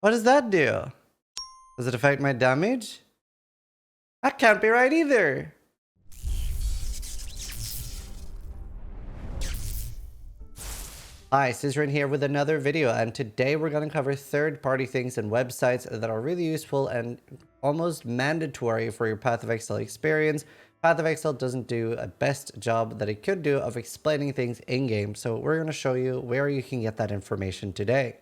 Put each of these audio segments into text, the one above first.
What does that do? Does it affect my damage? That can't be right either. Hi, Zizaran here with another video, and today we're going to cover third-party things and websites that are really useful and almost mandatory for your Path of Exile experience. Path of Exile doesn't do a best job that it could do of explaining things in-game, so we're going to show you where you can get that information today.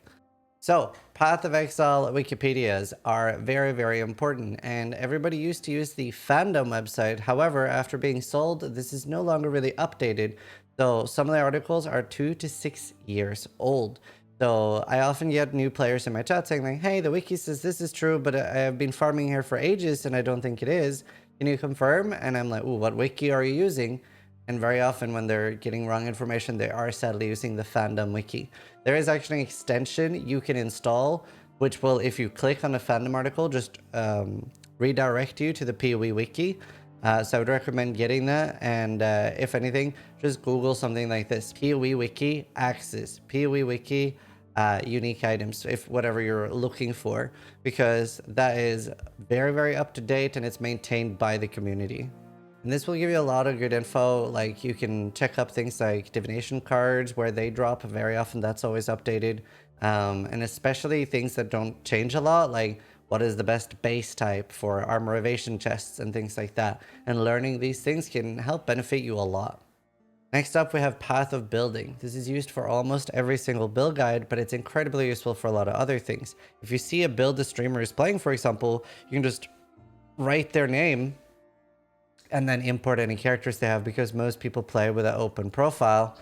So, Path of Exile Wikipedias are very, very important, and everybody used to use the fandom website. However, after being sold, this is no longer really updated. So, some of the articles are 2 to 6 years old. So, I often get new players in my chat saying, like, hey, the wiki says this is true, but I have been farming here for ages and I don't think it is. Can you confirm? And I'm like, ooh, what wiki are you using? And very often when they're getting wrong information, they are sadly using the fandom wiki. There is actually an extension you can install, which will, if you click on a fandom article, just redirect you to the PoE Wiki. So I would recommend getting that. And if anything, just Google something like this: PoE Wiki Axis, PoE Wiki unique items, if whatever you're looking for, because that is very, very up to date and it's maintained by the community. And this will give you a lot of good info. Like, you can check up things like divination cards, where they drop very often. That's always updated. And especially things that don't change a lot, like what is the best base type for armor evasion chests and things like that. And learning these things can help benefit you a lot. Next up, we have Path of Building. This is used for almost every single build guide, but it's incredibly useful for a lot of other things. If you see a build the streamer is playing, for example, you can just write their name and then import any characters they have, because most people play with an open profile,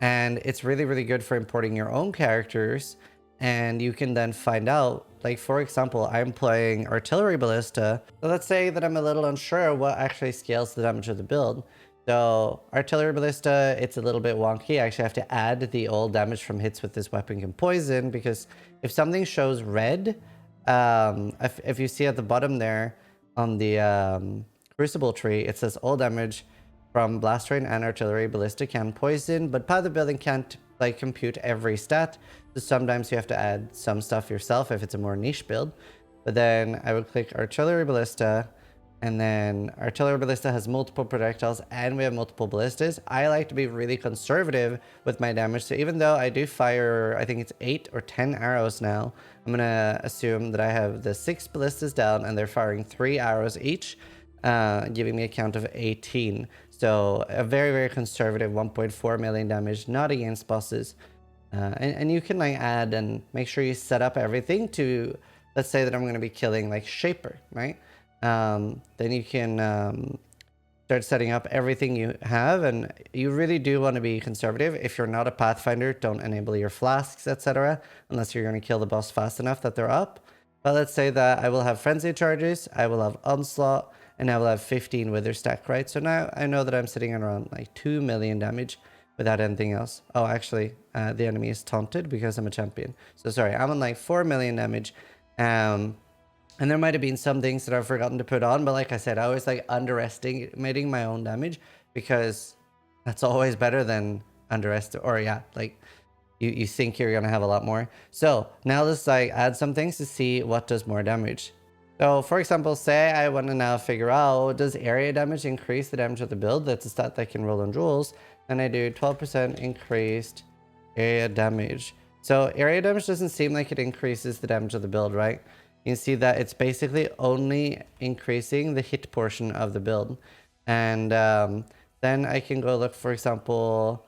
and it's really, really good for importing your own characters. And you can then find out, like, for example, I'm playing Artillery Ballista, so let's say that I'm a little unsure what actually scales the damage of the build. So Artillery Ballista, it's a little bit wonky. I actually have to add the old damage from hits with this weapon can poison, because if something shows red, if you see at the bottom there on the Crucible tree, it says all damage from blast rain and artillery ballista can poison, but Path of Building can't like compute every stat, so sometimes you have to add some stuff yourself if it's a more niche build. But then I would click artillery ballista, and then artillery ballista has multiple projectiles and we have multiple ballistas. I like to be really conservative with my damage, so even though I do fire, I think it's 8 or 10 arrows now, I'm gonna assume that I have the 6 ballistas down and they're firing 3 arrows each, giving me a count of 18. So a very, very conservative 1.4 million damage, not against bosses. And you can like add and make sure you set up everything to, let's say that I'm going to be killing like Shaper, right? Then you can start setting up everything you have, and you really do want to be conservative. If you're not a Pathfinder, don't enable your flasks, etc., unless you're going to kill the boss fast enough that they're up. But let's say that I will have frenzy charges, I will have onslaught, and I will have 15 wither stack, right? So now I know that I'm sitting around like 2 million damage without anything else. Oh, actually, the enemy is taunted because I'm a champion. So sorry, I'm on like 4 million damage. And there might have been some things that I've forgotten to put on, but like I said, I always like underestimating my own damage, because that's always better than underestimating, or yeah, like you think you're gonna have a lot more. So now let's like add some things to see what does more damage. So for example, say I want to now figure out, does area damage increase the damage of the build? That's a stat that I can roll on jewels. And I do 12% increased area damage. So area damage doesn't seem like it increases the damage of the build, right? You can see that it's basically only increasing the hit portion of the build. And then I can go look, for example,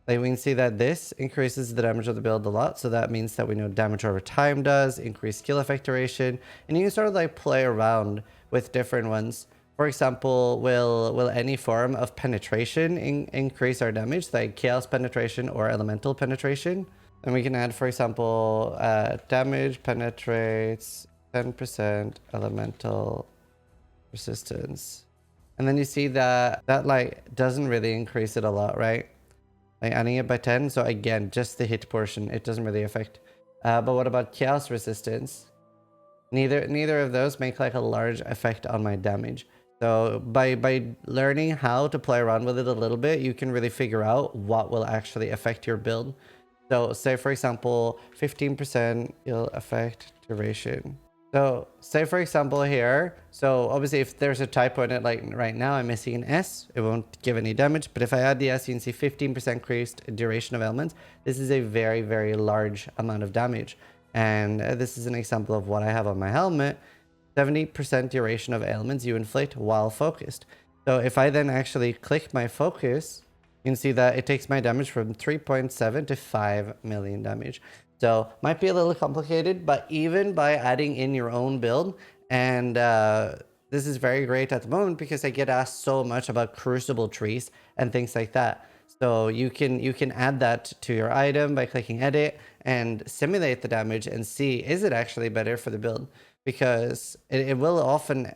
like we can see that this increases the damage of the build a lot. So that means that we know damage over time does, increase skill effect duration, and you can sort of like play around with different ones. For example, will any form of penetration increase our damage, like chaos penetration or elemental penetration? And we can add, for example, damage penetrates 10% elemental resistance. And then you see that like doesn't really increase it a lot, right? Like adding it by 10, so again, just the hit portion, it doesn't really affect. But what about chaos resistance? Neither of those make like a large effect on my damage. So by learning how to play around with it a little bit, you can really figure out what will actually affect your build. So say for example, 15% ill effect duration. So say for example here, so obviously if there's a typo in it, like right now I'm missing an S, it won't give any damage. But if I add the S, you can see 15% increased duration of ailments. This is a very, very large amount of damage. And this is an example of what I have on my helmet. 70% duration of ailments you inflict while focused. So if I then actually click my focus, you can see that it takes my damage from 3.7 to 5 million damage. So might be a little complicated, but even by adding in your own build, and this is very great at the moment because I get asked so much about crucible trees and things like that. So you can add that to your item by clicking edit and simulate the damage and see, is it actually better for the build? Because it will often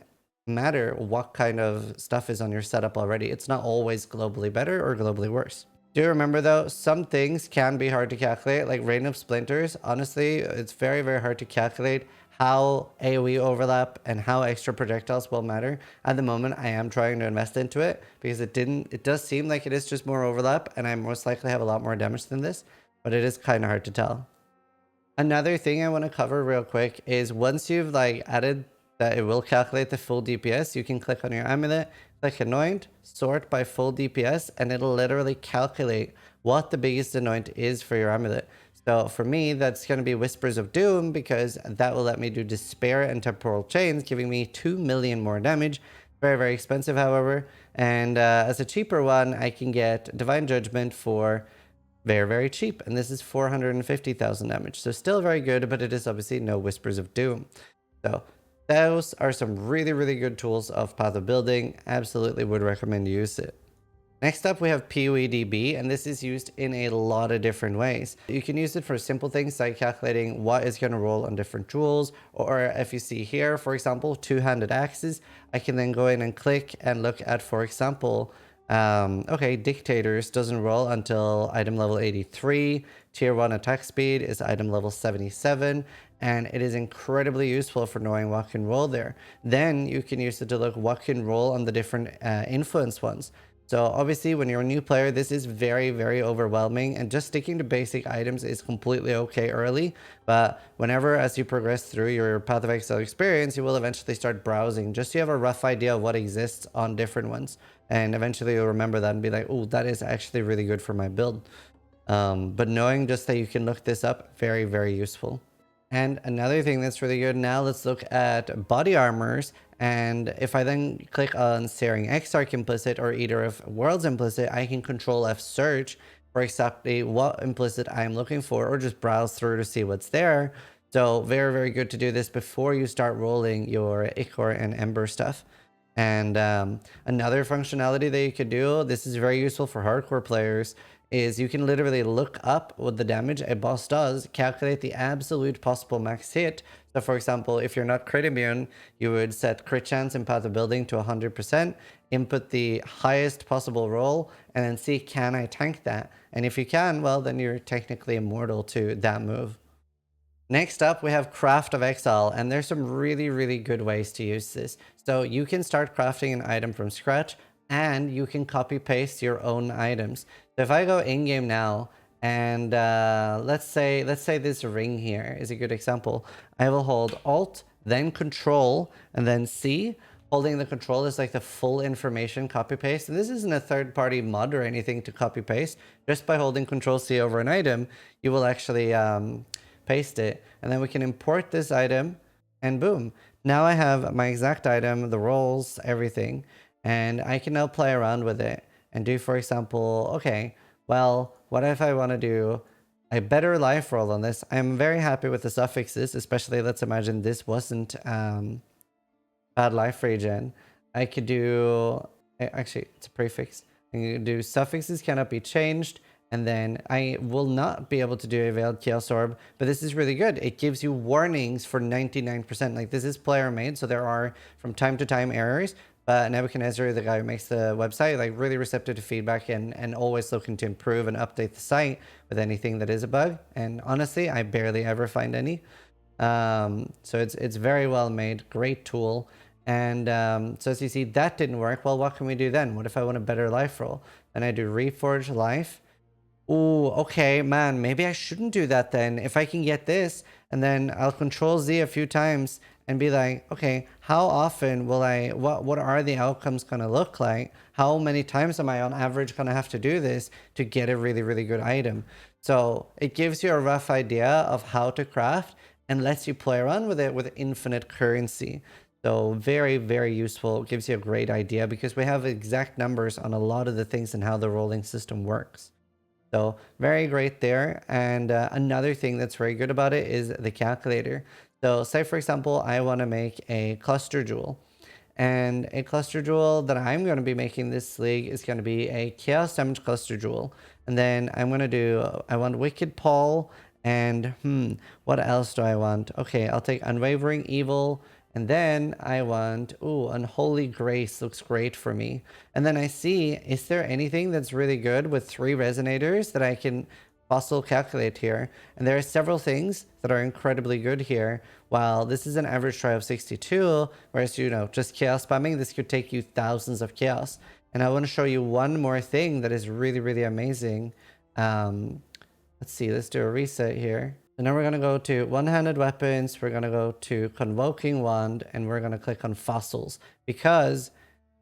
matter what kind of stuff is on your setup already. It's not always globally better or globally worse. Do remember though, some things can be hard to calculate, like random splinters. Honestly, it's very, very hard to calculate how AoE overlap and how extra projectiles will matter. At the moment, I am trying to invest into it because it does seem like it is just more overlap and I most likely have a lot more damage than this, but it is kind of hard to tell. Another thing I want to cover real quick is once you've like added that it will calculate the full DPS, you can click on your amulet, click anoint, sort by full DPS, and it'll literally calculate what the biggest anoint is for your amulet. So for me, that's going to be Whispers of Doom because that will let me do Despair and Temporal Chains, giving me 2 million more damage. Very, very expensive, however. And as a cheaper one, I can get Divine Judgment for very, very cheap. And this is 450,000 damage. So still very good, but it is obviously no Whispers of Doom. So those are some really, really good tools of Path of Building. Absolutely would recommend you use it. Next up, we have PoeDB, and this is used in a lot of different ways. You can use it for simple things like calculating what is going to roll on different jewels, or if you see here, for example, two-handed axes, I can then go in and click and look at, for example, okay, Dictators doesn't roll until item level 83, tier 1 attack speed is item level 77, and it is incredibly useful for knowing what can roll there. Then you can use it to look what can roll on the different influence ones. So obviously when you're a new player, this is very, very overwhelming, and just sticking to basic items is completely okay early. But whenever, as you progress through your Path of Exile experience, you will eventually start browsing just so you have a rough idea of what exists on different ones. And eventually you'll remember that and be like, oh, that is actually really good for my build. But knowing just that you can look this up, very, very useful. And another thing that's really good, now let's look at body armors. And if I then click on Searing Exarch implicit or Eater of Worlds implicit, I can Control F search for exactly what implicit I'm looking for, or just browse through to see what's there. So very, very good to do this before you start rolling your Ichor and Ember stuff. And another functionality that you could do, this is very useful for hardcore players, is you can literally look up what the damage a boss does, calculate the absolute possible max hit. So for example, if you're not crit immune, you would set crit chance in Path of Building to 100%, input the highest possible roll, and then see, can I tank that? And if you can, well, then you're technically immortal to that move. Next up, we have Craft of Exile, and there's some really, really good ways to use this. So you can start crafting an item from scratch, and you can copy paste your own items. So if I go in game now, and let's say this ring here is a good example. I will hold Alt, then Control, and then C. Holding the Control is like the full information copy paste. And this isn't a third-party mod or anything to copy paste. Just by holding Control C over an item, you will actually paste it, and then we can import this item, and boom, now I have my exact item, the rolls, everything, and I can now play around with it and do, for example, okay, well, what if I want to do a better life roll on this? I'm very happy with the suffixes, especially let's imagine this wasn't bad life regen. I could do, actually it's a prefix, I can do suffixes cannot be changed. And then I will not be able to do a Veiled Chaos Orb, but this is really good. It gives you warnings for 99%. Like, this is player made, so there are from time to time errors. But Nebuchadnezzar, the guy who makes the website, like really receptive to feedback and always looking to improve and update the site with anything that is a bug. And honestly, I barely ever find any. So it's very well made, great tool. And so as you see, that didn't work. Well, what can we do then? What if I want a better life roll? Then I do Reforge Life. Oh, okay, man, maybe I shouldn't do that then. If I can get this, and then I'll control Z a few times and be like, okay, how often will what are the outcomes gonna look like? How many times am I on average gonna have to do this to get a really, really good item? So it gives you a rough idea of how to craft and lets you play around with it with infinite currency. So very, very useful. It gives you a great idea because we have exact numbers on a lot of the things and how the rolling system works. So very great there. And another thing that's very good about it is the calculator. So say, for example, I want to make a cluster jewel. And a cluster jewel that I'm going to be making this league is going to be a chaos damage cluster jewel. And then I'm going to do, I want wicked pole and what else do I want? Okay, I'll take unwavering evil. And then I want, ooh, unholy grace looks great for me. And then I see, is there anything that's really good with 3 resonators that I can fossil calculate here? And there are several things that are incredibly good here. While this is an average try of 62, whereas, you know, just chaos spamming, this could take you thousands of chaos. And I want to show you one more thing that is really, really amazing. Let's see, let's do a reset here. So now we're going to go to one-handed weapons. We're going to go to convoking wand and we're going to click on fossils because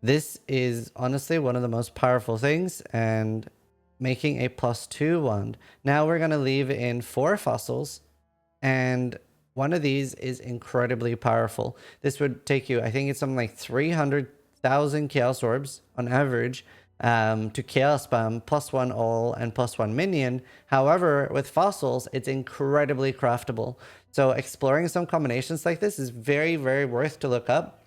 this is honestly one of the most powerful things and making a +2 wand. Now we're going to leave in 4 fossils and one of these is incredibly powerful. This would take you, I think it's something like 300,000 chaos orbs on average to chaos spam +1 all and +1 minion. However, with fossils, it's incredibly craftable. So exploring some combinations like this is very, very worth to look up.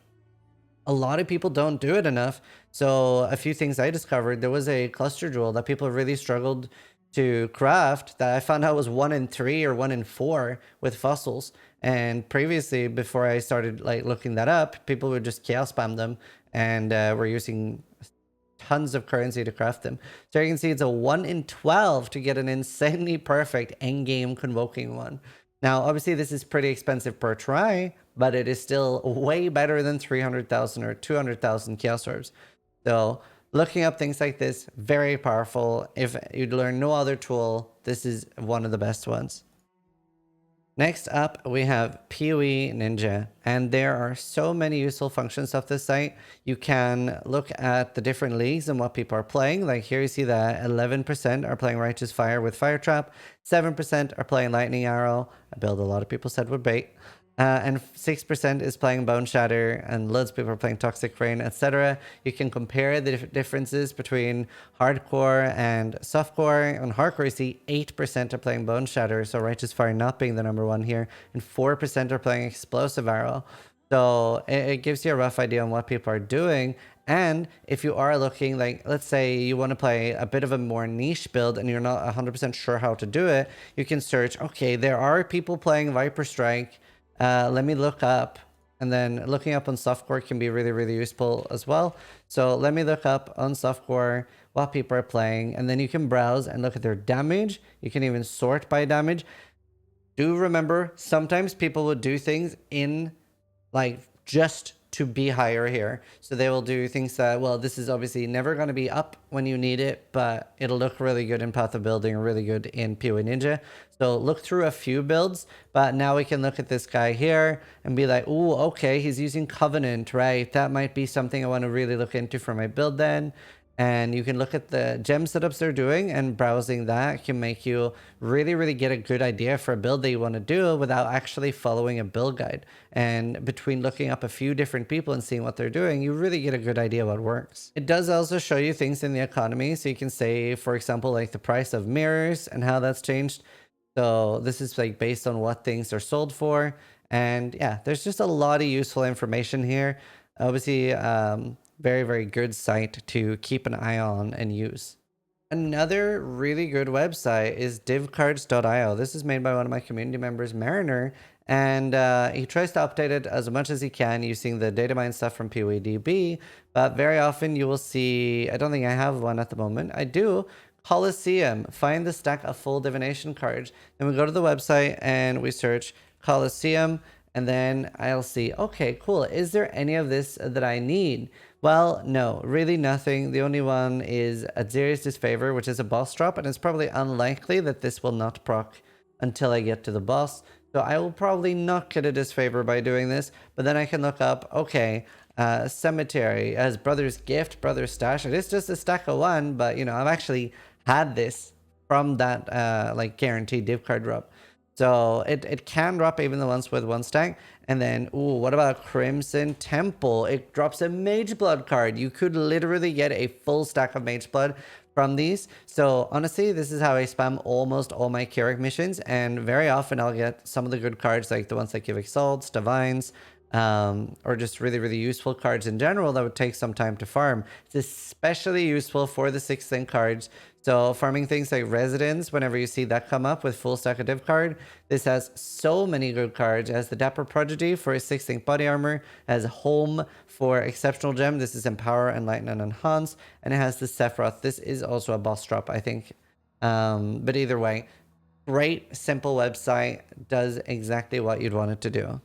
A lot of people don't do it enough. So a few things I discovered, there was a cluster jewel that people really struggled to craft that I found out was 1 in 3 or 1 in 4 with fossils. And previously, before I started like looking that up, people would just chaos spam them and were using tons of currency to craft them. So you can see it's a 1 in 12 to get an insanely perfect endgame convoking one. Now, obviously, this is pretty expensive per try, but it is still way better than 300,000 or 200,000 chaos orbs. So looking up things like this, very powerful. If you learn no other tool, this is one of the best ones. Next up, we have PoeNinja, and there are so many useful functions of this site. You can look at the different leagues and what people are playing. Like here you see that 11% are playing Righteous Fire with Fire Trap, 7% are playing Lightning Arrow, a build a lot of people said would bait, and 6% is playing Bone Shatter, and loads of people are playing Toxic Rain, etc. You can compare the differences between hardcore and softcore. On hardcore, you see 8% are playing Bone Shatter, so Righteous Fire not being the #1 here, and 4% are playing Explosive Arrow. So it gives you a rough idea on what people are doing. And if you are looking, like, let's say you want to play a bit of a more niche build and you're not 100% sure how to do it, you can search, okay, there are people playing Viper Strike. Let me look up, and then looking up on softcore can be really, really useful as well. So let me look up on softcore what people are playing, and then you can browse and look at their damage. You can even sort by damage. Do remember, sometimes people will do things in like just to be higher here. So they will do things that, well, this is obviously never going to be up when you need it, but it'll look really good in Path of Building, really good in PoeNinja. So look through a few builds, but now we can look at this guy here and be like, ooh, okay, he's using Covenant, right? That might be something I want to really look into for my build then. And you can look at the gem setups they're doing, and browsing that can make you really, really get a good idea for a build that you want to do without actually following a build guide. And between looking up a few different people and seeing what they're doing, you really get a good idea what works. It does also show you things in the economy. So you can say, for example, like the price of mirrors and how that's changed. So this is like based on what things are sold for. And yeah, there's just a lot of useful information here. Obviously, very, very good site to keep an eye on and use. Another really good website is divcards.io. This is made by one of my community members, Mariner, and he tries to update it as much as he can using the data mine stuff from PoeDB, but very often you will see, I don't think I have one at the moment. I do. Colosseum. Find the stack of full divination cards. Then we go to the website and we search Colosseum, And then I'll see, okay, cool. Is there any of this that I need? Well, no, really nothing. The only one is Aziri's Disfavor, which is a boss drop, and it's probably unlikely that this will not proc until I get to the boss. So I will probably not get a Disfavor by doing this, but then I can look up, okay, Cemetery as Brother's Gift, Brother's Stash. It is just a stack of 1, but you know, I've actually had this from that like guaranteed div card drop. So it can drop even the ones with 1 stack. And then, ooh, what about Crimson Temple? It drops a Mage Blood card. You could literally get a full stack of Mage Blood from these. So honestly, this is how I spam almost all my Keurig missions. And very often I'll get some of the good cards, like the ones that give Exalts, Divines, or just really, really useful cards in general that would take some time to farm. It's especially useful for the 6th link cards. So farming things like Residence, whenever you see that come up with full stack of div card, this has so many good cards. It has the Dapper Prodigy for 6th link body armor, it has Home for exceptional gem. This is Empower, Enlighten, and Enhance. And it has the Sephiroth. This is also a boss drop, I think. But either way, great, simple website, does exactly what you'd want it to do.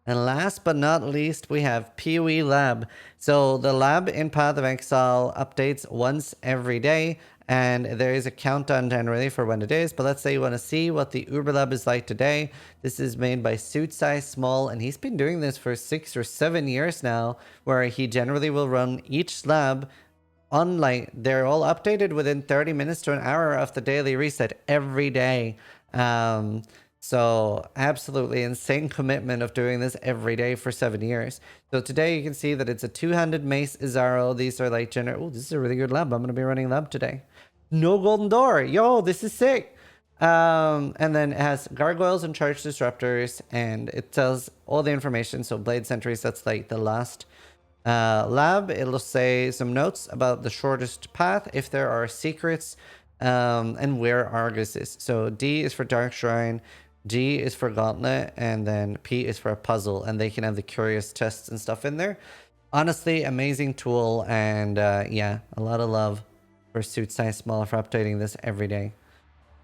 And last but not least, we have PoE Lab. So the lab in Path of Exile updates once every day, and there is a countdown generally for when it is. But let's say you want to see what the Uber Lab is like today. This is made by Suit Size Small, and he's been doing this for 6 or 7 years now, where he generally will run each lab on, like, they're all updated within 30 minutes to an hour of the daily reset every day. So absolutely insane commitment of doing this every day for 7 years. So today you can see that it's a 200 Mace Izaro. These are like oh, this is a really good lab. I'm going to be running lab today. No golden door. Yo, this is sick. And then it has gargoyles and charge disruptors, and it tells all the information. So blade sentries, that's like the last lab. It'll say some notes about the shortest path, if there are secrets, and where Argus is. So D is for Dark Shrine, G is for Gauntlet, and then P is for a puzzle, and they can have the curious tests and stuff in there. Honestly, amazing tool, and yeah, a lot of love for Suit Size Small for updating this every day.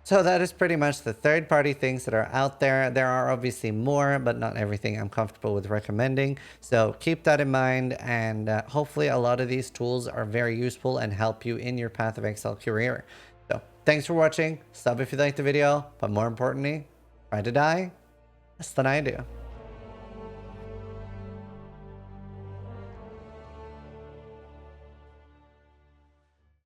So that is pretty much the third-party things that are out there. There are obviously more, but not everything I'm comfortable with recommending. So keep that in mind, and hopefully a lot of these tools are very useful and help you in your Path of Exile career. So thanks for watching. Sub if you liked the video, but more importantly, try to die less than I do.